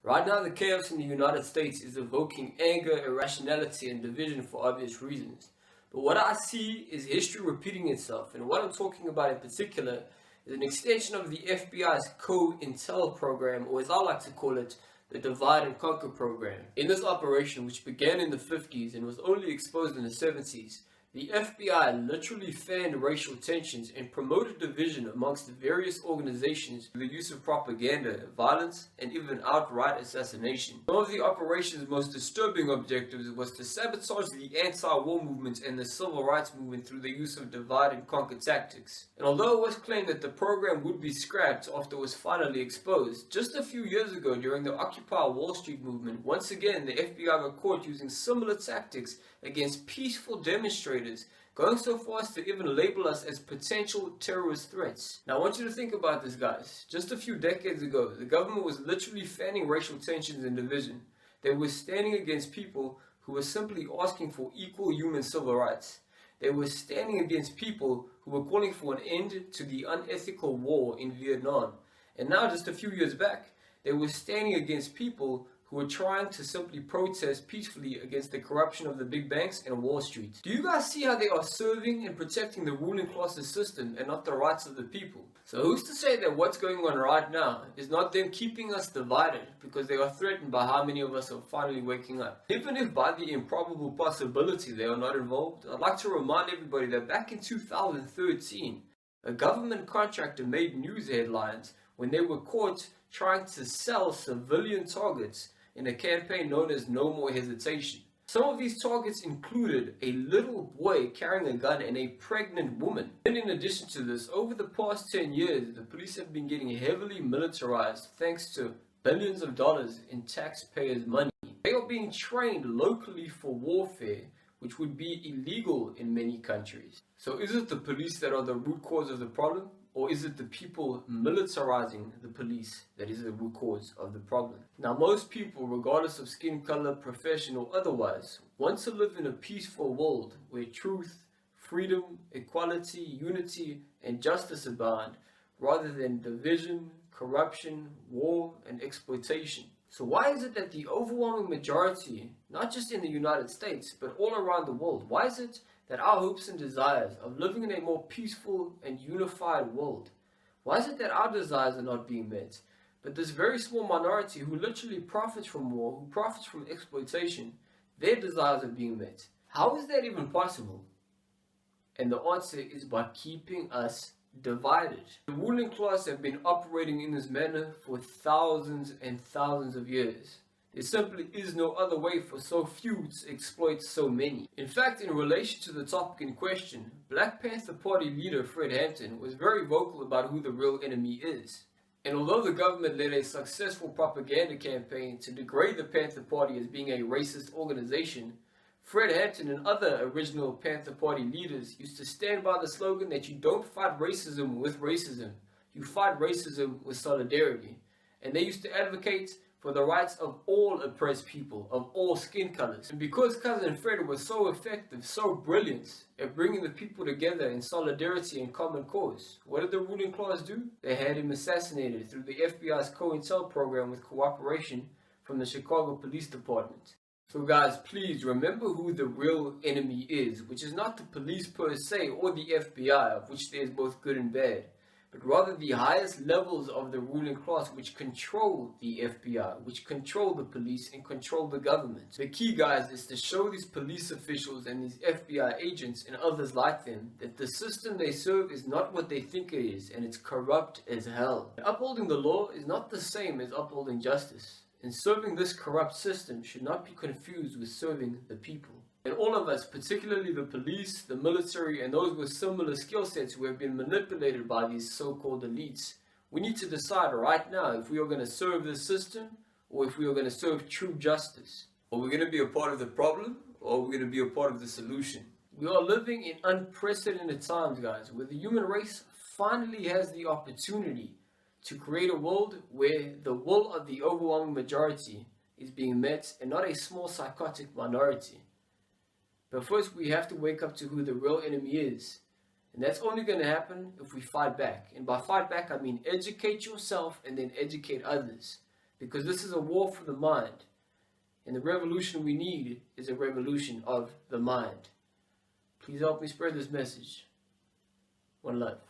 Right now, the chaos in the United States is evoking anger, irrationality, and division for obvious reasons. But what I see is history repeating itself, and what I'm talking about in particular is an extension of the FBI's COINTEL program, or as I like to call it, the Divide and Conquer program. In this operation, which began in the 50s and was only exposed in the 70s, the FBI literally fanned racial tensions and promoted division amongst the various organizations through the use of propaganda, violence, and even outright assassination. One of the operation's most disturbing objectives was to sabotage the anti-war movement and the civil rights movement through the use of divide and conquer tactics. And although it was claimed that the program would be scrapped after it was finally exposed, just a few years ago during the Occupy Wall Street movement, once again the FBI were caught using similar tactics against peaceful demonstrators, going so far as to even label us as potential terrorist threats. Now I want you to think about this, guys. Just a few decades ago, the government was literally fanning racial tensions and division. They were standing against people who were simply asking for equal human civil rights. They were standing against people who were calling for an end to the unethical war in Vietnam. And now, just a few years back, they were standing against people who were trying to simply protest peacefully against the corruption of the big banks and Wall Street. Do you guys see how they are serving and protecting the ruling class's system and not the rights of the people? So who's to say that what's going on right now is not them keeping us divided because they are threatened by how many of us are finally waking up? Even if by the improbable possibility they are not involved, I'd like to remind everybody that back in 2013, a government contractor made news headlines when they were caught trying to sell civilian targets in a campaign known as No More Hesitation. Some of these targets included a little boy carrying a gun and a pregnant woman. And in addition to this, over the past 10 years, the police have been getting heavily militarized thanks to billions of dollars in taxpayers' money. They are being trained locally for warfare, which would be illegal in many countries. So is it the police that are the root cause of the problem? Or is it the people militarizing the police that is the root cause of the problem? Now, most people, regardless of skin color, profession, or otherwise, want to live in a peaceful world where truth, freedom, equality, unity, and justice abound, rather than division, corruption, war, and exploitation. So why is it that the overwhelming majority, not just in the United States, but all around the world, why is it that our hopes and desires of living in a more peaceful and unified world, why is it that our desires are not being met, but this very small minority who literally profits from war, who profits from exploitation, their desires are being met? How is that even possible? And the answer is by keeping us divided. The ruling class have been operating in this manner for thousands and thousands of years. There simply is no other way for so few to exploit so many. In fact, in relation to the topic in question, Black Panther Party leader Fred Hampton was very vocal about who the real enemy is. And although the government led a successful propaganda campaign to degrade the Panther Party as being a racist organization, Fred Hampton and other original Panther Party leaders used to stand by the slogan that you don't fight racism with racism, you fight racism with solidarity. And they used to advocate for the rights of all oppressed people, of all skin colors. And because Cousin Fred was so effective, so brilliant at bringing the people together in solidarity and common cause, what did the ruling class do? They had him assassinated through the FBI's COINTEL program with cooperation from the Chicago Police Department. So guys, please remember who the real enemy is, which is not the police per se or the FBI, of which there is both good and bad, but rather the highest levels of the ruling class which control the FBI, which control the police and control the government. The key, guys, is to show these police officials and these FBI agents and others like them that the system they serve is not what they think it is, and it's corrupt as hell. Upholding the law is not the same as upholding justice, and serving this corrupt system should not be confused with serving the people. And all of us, particularly the police, the military, and those with similar skill sets who have been manipulated by these so-called elites, we need to decide right now if we are going to serve this system or if we are going to serve true justice. Are we going to be a part of the problem or are we going to be a part of the solution? We are living in unprecedented times, guys, where the human race finally has the opportunity to create a world where the will of the overwhelming majority is being met and not a small psychotic minority. But first, we have to wake up to who the real enemy is. And that's only going to happen if we fight back. And by fight back, I mean educate yourself and then educate others. Because this is a war for the mind. And the revolution we need is a revolution of the mind. Please help me spread this message. One love.